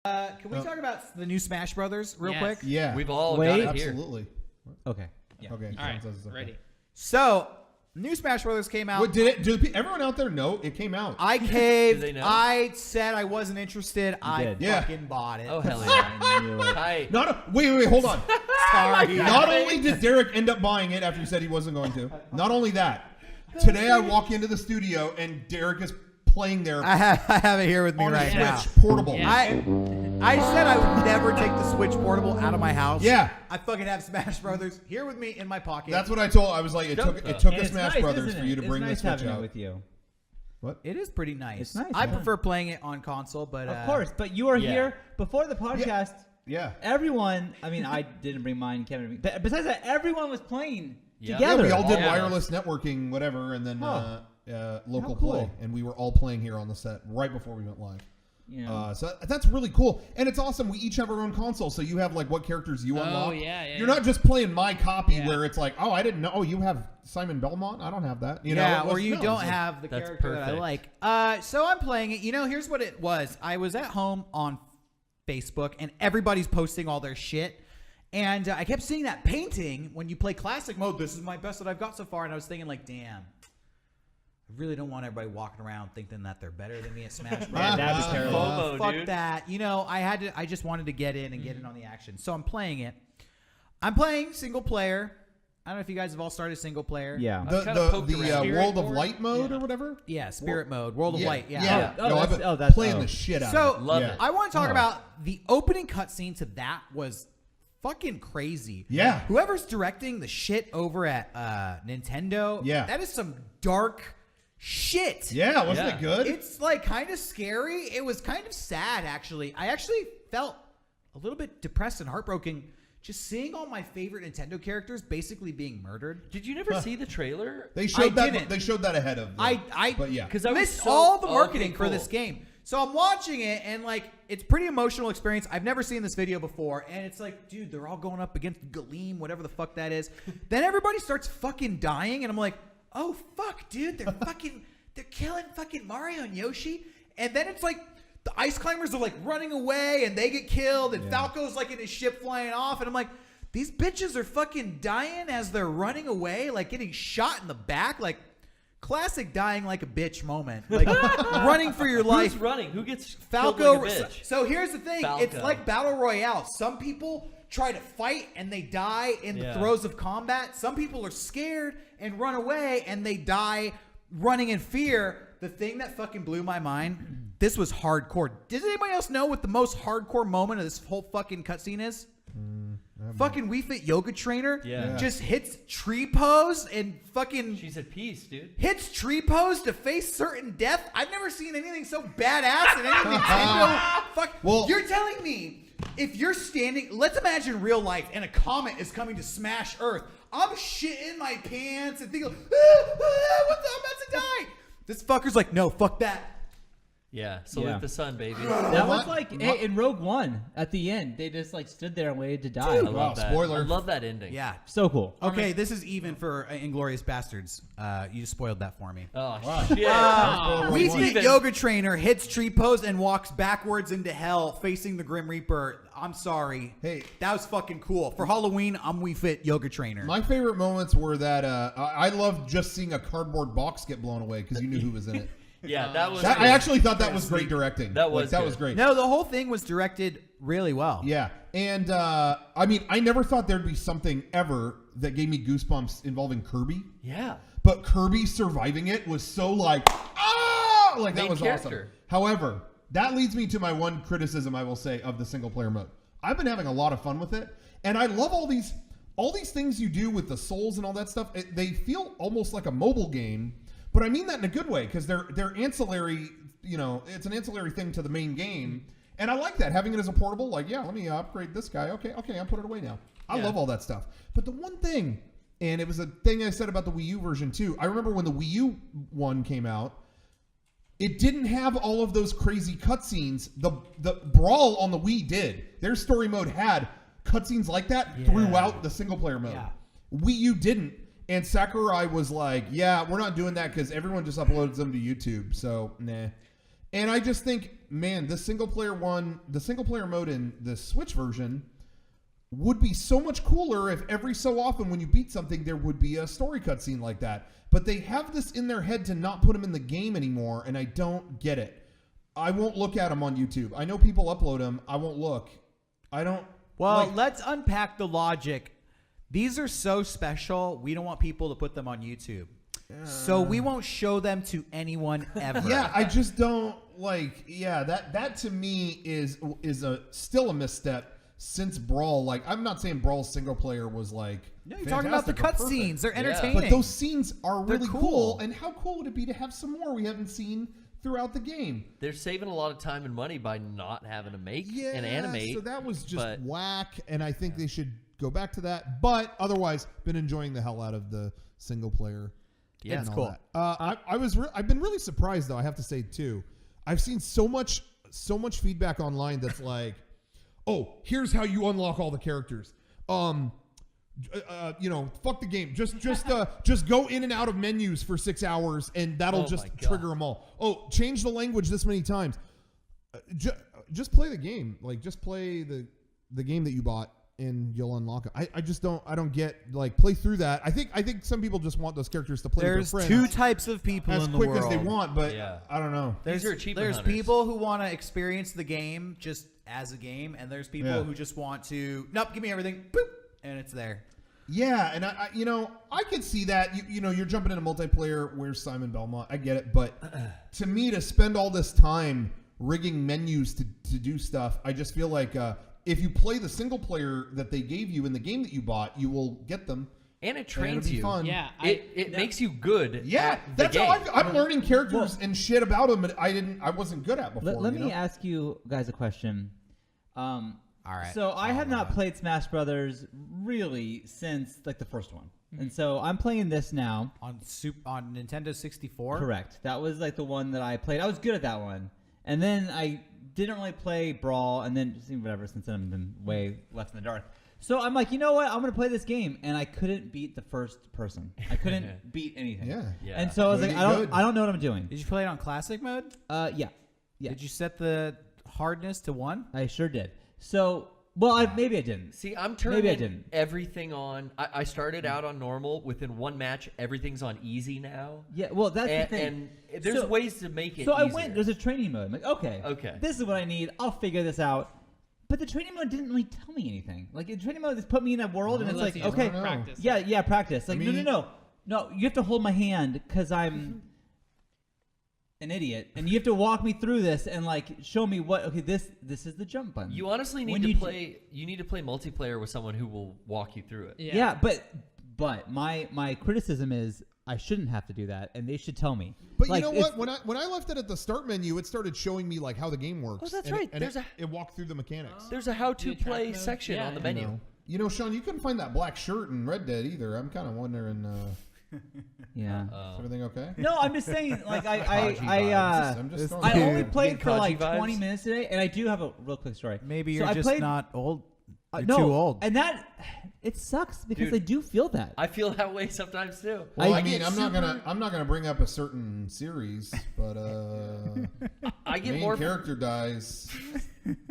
Can we talk about the new Smash Brothers real quick? Yeah. We've all got it here. Absolutely. Okay. Yeah. Okay. All right. Ready. So, new Smash Brothers came out. What, did everyone out there know it came out? I caved. Do they know? I said I wasn't interested. I fucking bought it. Oh, hell yeah. Wait, hold on. Sorry. Not only did Derek end up buying it after he said he wasn't going to, not only that, today I walk into the studio and Derek is playing there. I have it here with me on right Switch now. Portable. Yeah. I said I would never take the Switch Portable out of my house. Yeah. I fucking have Smash Brothers here with me in my pocket. That's what I told. I was like, it took a Smash Brothers for you to bring the Switch out. With you. What? It is pretty nice. It's nice. I prefer playing it on console, but Of course, but you are here before the podcast. Yeah. Everyone, I mean, I didn't bring mine, Kevin. But besides that, everyone was playing together. Yeah, we all did wireless networking, whatever, and then local play, and we were all playing here on the set right before we went live. Yeah. So that's really cool, and it's awesome. We each have our own console, so you have like what characters you unlock. You're not just playing my copy where it's like, oh, I didn't know. Oh, you have Simon Belmont. I don't have that. You know, or you don't have the character that I like. So I'm playing it. You know, here's what it was. I was at home on Facebook, and everybody's posting all their shit. And I kept seeing that painting when you play classic mode. This is my best that I've got so far. And I was thinking, like, damn, I really don't want everybody walking around thinking that they're better than me at Smash Bros. That'd be terrible. FOMO, Fuck dude. that. You know, I just wanted to get in and get in on the action. So I'm playing it. I'm playing single player. I don't know if you guys have all started single player. Yeah. The World of Light mode or whatever. Yeah, Spirit mode, World of Light. Yeah. I've been playing the shit out of it. Love it. I want to talk about the opening cutscene to that was fucking crazy. Yeah. Whoever's directing the shit over at Nintendo, that is some dark shit. Yeah, wasn't it good? It's like kind of scary. It was kind of sad, actually. I actually felt a little bit depressed and heartbroken just seeing all my favorite Nintendo characters basically being murdered. Did you never see the trailer? They showed that. They showed that ahead of. But yeah, because I missed all the marketing for this game. So I'm watching it, and like, it's a pretty emotional experience. I've never seen this video before, and it's like, dude, they're all going up against Galeem, whatever the fuck that is. Then everybody starts fucking dying, and I'm like, oh fuck, dude, they're killing fucking Mario and Yoshi. And then it's like the ice climbers are like running away, and they get killed, and Falco's like in his ship flying off, and I'm like, these bitches are fucking dying as they're running away, like getting shot in the back, like. Classic dying like a bitch moment. Like running for your life. Who's running? Who gets Falco? Like a bitch? So here's the thing. Falco. It's like Battle Royale. Some people try to fight and they die in the throes of combat. Some people are scared and run away and they die running in fear. The thing that fucking blew my mind, this was hardcore. Does anybody else know what the most hardcore moment of this whole fucking cutscene is? Fucking Wii Fit yoga trainer just hits tree pose and fucking she's at peace, dude. Hits tree pose to face certain death. I've never seen anything so badass in any Nintendo. Well, you're telling me if you're standing, let's imagine real life and a comet is coming to smash Earth. I'm shitting my pants and thinking, I'm about to die. This fucker's like, no, fuck that. Yeah, salute the sun, baby. That was like in Rogue One at the end. They just like stood there and waited to die. I love that. Spoiler. I love that ending. Yeah. So cool. Okay, this is even for Inglourious Bastards. You just spoiled that for me. Oh, shit. Wii Fit yoga trainer hits tree pose and walks backwards into hell facing the Grim Reaper. I'm sorry. Hey. That was fucking cool. For Halloween, I'm Wii Fit yoga trainer. My favorite moments were that I loved just seeing a cardboard box get blown away because you knew who was in it. Yeah, that was. I actually thought that was great directing. That was great. No, the whole thing was directed really well. Yeah, and I mean, I never thought there'd be something ever that gave me goosebumps involving Kirby. Yeah, but Kirby surviving it was so like, like that was awesome. However, that leads me to my one criticism I will say of the single player mode. I've been having a lot of fun with it, and I love all these things you do with the souls and all that stuff. They feel almost like a mobile game. But I mean that in a good way because they're ancillary, you know, it's an ancillary thing to the main game. And I like that, having it as a portable, like, let me upgrade this guy. Okay, I'll put it away now. I love all that stuff. But the one thing, and it was a thing I said about the Wii U version too, I remember when the Wii U one came out, it didn't have all of those crazy cutscenes. The Brawl on the Wii did. Their story mode had cutscenes like that throughout the single player mode. Yeah. Wii U didn't. And Sakurai was like, we're not doing that because everyone just uploads them to YouTube. So, nah. And I just think, man, the single player mode in the Switch version would be so much cooler if every so often when you beat something, there would be a story cutscene like that. But they have this in their head to not put them in the game anymore, and I don't get it. I won't look at them on YouTube. I know people upload them. I won't look. I don't. Well, let's unpack the logic. These are so special, we don't want people to put them on YouTube. So we won't show them to anyone ever. Yeah, I just don't like. Yeah, that to me is still a misstep since Brawl. Like, I'm not saying Brawl's single player was like. No, you're talking about the cutscenes. They're entertaining. But those scenes are really They're cool. And how cool would it be to have some more we haven't seen throughout the game? They're saving a lot of time and money by not having to make and animate. So that was just whack, and I think they should go back to that. But otherwise, been enjoying the hell out of the single player. Yeah, it's cool. I've been really surprised though. I have to say too. I've seen so much feedback online that's like, oh, here's how you unlock all the characters. Fuck the game. Just go in and out of menus for 6 hours, and that'll just trigger them all. Oh, change the language this many times. Just play the game. Like, just play the game that you bought, and you'll unlock it. I just don't get, like, play through that. I think some people just want those characters to play with their friends. There's two types of people as in the quick world. as they want, but I don't know. These are achievement There's hunters. people who want to experience the game just as a game, and there's people who just want to, nope, give me everything, boop, and it's there. Yeah, and I could see that. You're jumping into multiplayer. Where's Simon Belmont? I get it, but to me, to spend all this time rigging menus to do stuff, I just feel like if you play the single player that they gave you in the game that you bought, you will get them. And it trains and you. Fun. Yeah, it makes you good. Yeah, at the that's game. how I'm learning characters and shit about them. But I wasn't good at before. Let me ask you guys a question. All right. So I have not played Smash Brothers really since like the first one, and so I'm playing this now on Nintendo 64. Correct. That was like the one that I played. I was good at that one, and then I didn't really play Brawl, and then whatever. Since then, I've been way left in the dark. So I'm like, you know what? I'm gonna play this game, and I couldn't beat the first person. I couldn't beat anything. Yeah. And so I was like, I don't know what I'm doing. Did you play it on classic mode? Yeah. Did you set the hardness to 1? I sure did. So, well, maybe I didn't. See, I'm turning everything on. I started out on normal. Within one match, everything's on easy now. Yeah, well, that's the thing. And there's ways to make it So easier. there's a training mode. I'm like, okay. This is what I need. I'll figure this out. But the training mode didn't really tell me anything. Like, the training mode just put me in a world, and it's like, okay. Practice. Yeah, practice. Like, no. You have to hold my hand because I'm an idiot, and you have to walk me through this and like show me what. Okay, this is the jump button. You honestly need to play. You need to play multiplayer with someone who will walk you through it. Yeah, but my criticism is I shouldn't have to do that, and they should tell me. But like, you know what? When I left it at the start menu, it started showing me like how the game works. Oh, that's right. It walked through the mechanics. The's a how-to play section on the menu. You know, Sean, you couldn't find that black shirt in Red Dead either. I'm kind of wondering. Yeah. Is everything okay? No, I'm just saying. Like I only played for like 20 minutes today, and I do have a real quick story. Maybe you're just not old. You're too old. And that it sucks because I do feel that. I feel that way sometimes too. Well, I mean, I'm not gonna bring up a certain series, but I get main more character dies.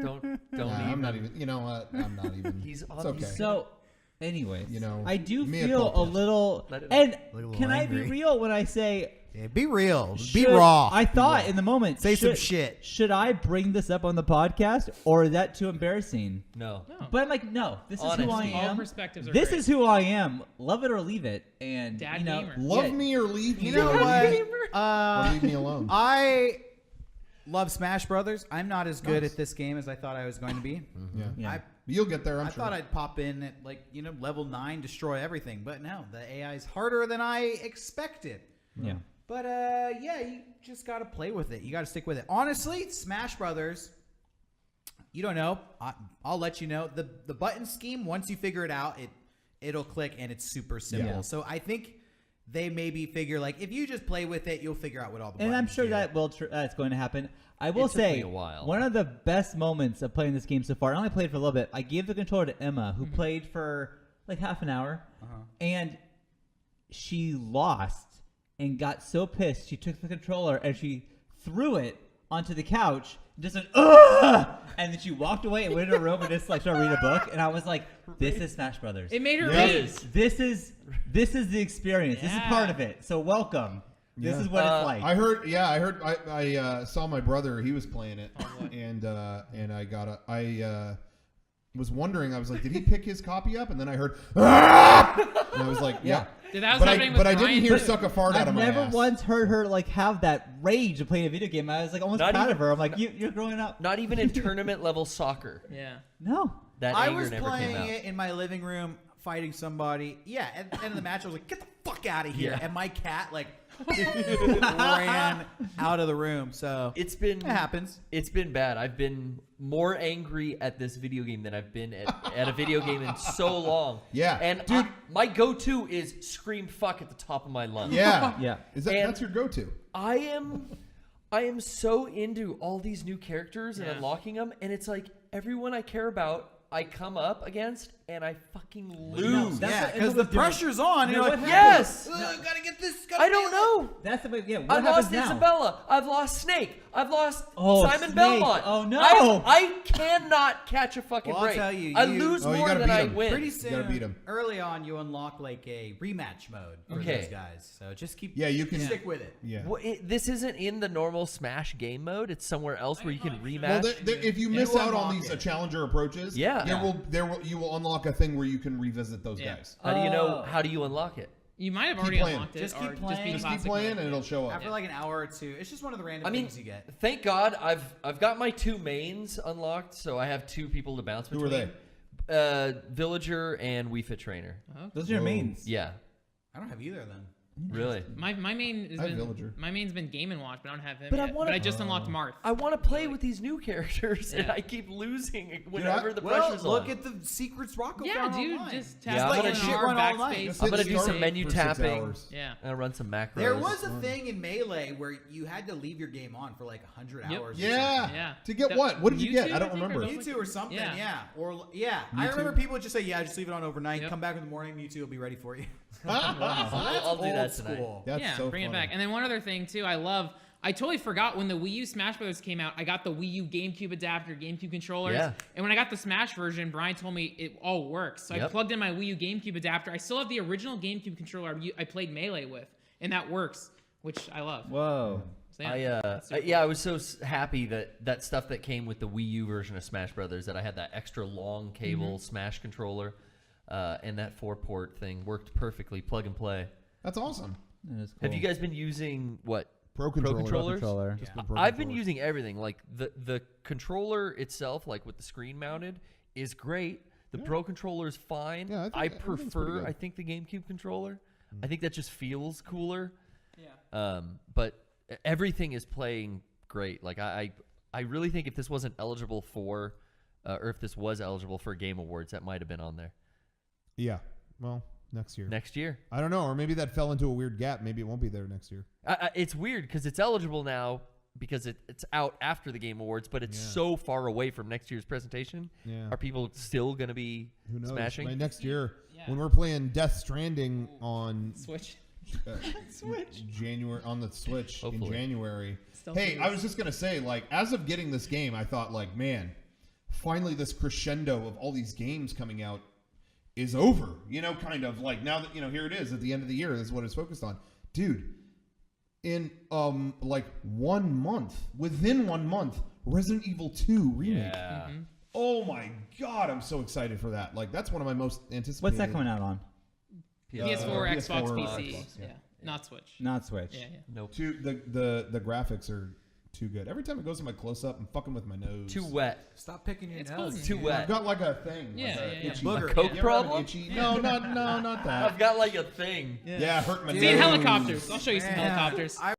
Don't. I'm not even. You know what? I'm not even. It's okay. So, anyways, you know, I do feel a little. And can I be real when I say? Yeah, be real. Be raw. I thought in the moment. Say some shit. Should I bring this up on the podcast, or is that too embarrassing? No. But I'm like, no. This is who I am. All perspectives are this great. is who I am. Love it or leave it. And Dad you know, gamer. Love me or leave me. You know alone. what? Or leave me alone. I love Smash Brothers. I'm not as good at this game as I thought I was going to be. Yeah. You'll get there, I'm I sure. thought I'd pop in at level 9, destroy everything, but no, the AI is harder than I expected. Yeah. But you just got to play with it. You got to stick with it. Honestly, Smash Brothers, you don't know. I'll let you know. The button scheme, once you figure it out, it'll click and it's super simple. Yeah. So I think they maybe figure like if you just play with it, you'll figure out what all the buttons And I'm sure do. that's going to happen. I will took me say a while. one of the best moments of playing this game so far. I only played for a little bit. I gave the controller to Emma, who played for like half an hour, and she lost and got so pissed. She took the controller and she threw it onto the couch, just went, ugh! And then she walked away and went in her room and just like started reading a book. And I was like, this is Smash Brothers. It made her Yes. rage. This is the experience. This is part of it. So welcome. This is what it's like. I heard. I saw my brother. He was playing it, and I was wondering. I was like, did he pick his copy up? And then I heard, ah! And I was like, yeah. Dude, that was But happening I with didn't Brian. hear suck a fart out of I've my never ass. once heard her like have that rage of playing a video game. I was like almost Not proud even- of her. I'm like, you're growing up. Not even in tournament level soccer. Yeah. No. That I anger was never playing came out. it in my living room, fighting somebody. Yeah, at the end of the match, I was like, "Get the fuck out of here!" Yeah. And my cat like ran out of the room. So It's been it happens. It's been bad. I've been more angry at this video game than I've been at a video game in so long. Yeah. And Dude. my go-to is scream fuck at the top of my lungs. Yeah. Yeah. That's your go-to? I am so into all these new characters and Yeah. unlocking them, and it's like everyone I care about, I come up against and I fucking No, lose. that's Yeah, what- because and the what they're- pressure's on. And You you're know like, what Yes. gotta get this. I don't know. That's the way. Yeah. What I've happens lost now? Isabella. I've lost Snake. I've lost Oh, Simon Snake. Belmont. Oh, no. I cannot catch a fucking Well, I'll break. tell you, I you- lose Oh, you more gotta than beat I him. win. Pretty You soon, gotta beat 'em. early on, you unlock like a rematch mode for Okay. those guys. So just keep. Yeah, you can stick with it. Yeah. Well, this isn't in the normal Smash game mode. It's somewhere else where you can Well, rematch. if you miss You out on unlock these it. challenger approaches, Yeah. you will unlock a thing where you can revisit those Yeah. guys. How do you know? Oh. How do you unlock it? You might have Keep already playing. unlocked it. Just keep or playing. Just, Just be keep playing and classic it'll show up. After like an hour or two, it's just one of the random I mean, things you get. thank God I've got my two mains unlocked, so I have two people to bounce Who between. are they? Villager and Wii Fit Trainer. Those are your Whoa. mains. Yeah, I don't have either of them. really. My main has I have been Villager. my main's been Game and Watch, but I don't have him But I yet. wanna- But I just unlocked Marth. I want to play with these new characters, and Yeah. I keep losing whenever the Well, pressure's look on. at the secrets Rocco Yeah, found dude, online. just Yeah, tap I'm like gonna an shit R run all night. backspace. Just I'm hit gonna do start some menu for 6 tapping. hours. Yeah. and run some macros. There was a thing in Melee where you had to leave your game on for like 100 Yep. hours. or Yeah. Yeah. To get The- what? What did you get? YouTube, I don't I think, or remember. something? Mewtwo or something, Yeah. yeah. Or yeah, I Mewtwo? remember people would just say, "Yeah, just leave it on overnight. Yep. Come back in the morning. Mewtwo will be ready for you." I'll do that Old tonight. school. That's Yeah, so bring it funny. back. And then one other thing too, I totally forgot when the Wii U Smash Brothers came out. I got the Wii U GameCube adapter, GameCube controllers. Yeah. And when I got the Smash version, Brian told me it all works. So I Yep. plugged in my Wii U GameCube adapter. I still have the original GameCube controller I played Melee with, and that works, which I love. Whoa. So, yeah. I was so happy that stuff that came with the Wii U version of Smash Brothers, that I had that extra long cable Smash controller, and that 4-port thing worked perfectly, plug and play. That's awesome. That is cool. Have you guys been using what? Pro controller. controllers? Controller. Just the pro I've been controller. using everything. Like the controller itself, like with the screen mounted, is great. The Pro controller is fine. Yeah, I everything's pretty prefer, good. I think, the GameCube controller. I think that just feels cooler. Yeah. But everything is playing great. Like I really think if this wasn't eligible for, or if this was eligible for Game Awards, that might have been on there Yeah. Well, next year. next year. I don't know, or maybe that fell into a weird gap. Maybe it won't be there next year. It's weird because it's eligible now because it's out after the Game Awards, but it's so far away from next year's presentation. Yeah. Are people still going to be Who knows? smashing? By next year, Yeah. when we're playing Death Stranding on Switch. January on the Switch Hopefully. in January. Still Hey, feels- I was just gonna say, like, as of getting this game, I thought, like, man, finally this crescendo of all these games coming out is over. You know, kind of like now that here it is at the end of the year. This is what it's focused on, dude. In like 1 month, within 1 month, Resident Evil 2 remake. Yeah. Oh my god, I'm so excited for that. Like, that's one of my most anticipated. What's that coming out on? PS4, Xbox, PS4, PC. Xbox, yeah. Not Switch. Not Switch. Yeah, yeah. Nope. The graphics are too good. Every time it goes to my close up, I'm fucking with my nose. Too wet. Stop picking your It's nose. cool. Too I've wet. got like a thing. Yeah, like a yeah, yeah. itchy- Booger. A Coke You ever have an problem? itchy? No, not that. I've got like a thing. Yeah, hurt my See, nose. helicopters. I'll show you some Man, helicopters. I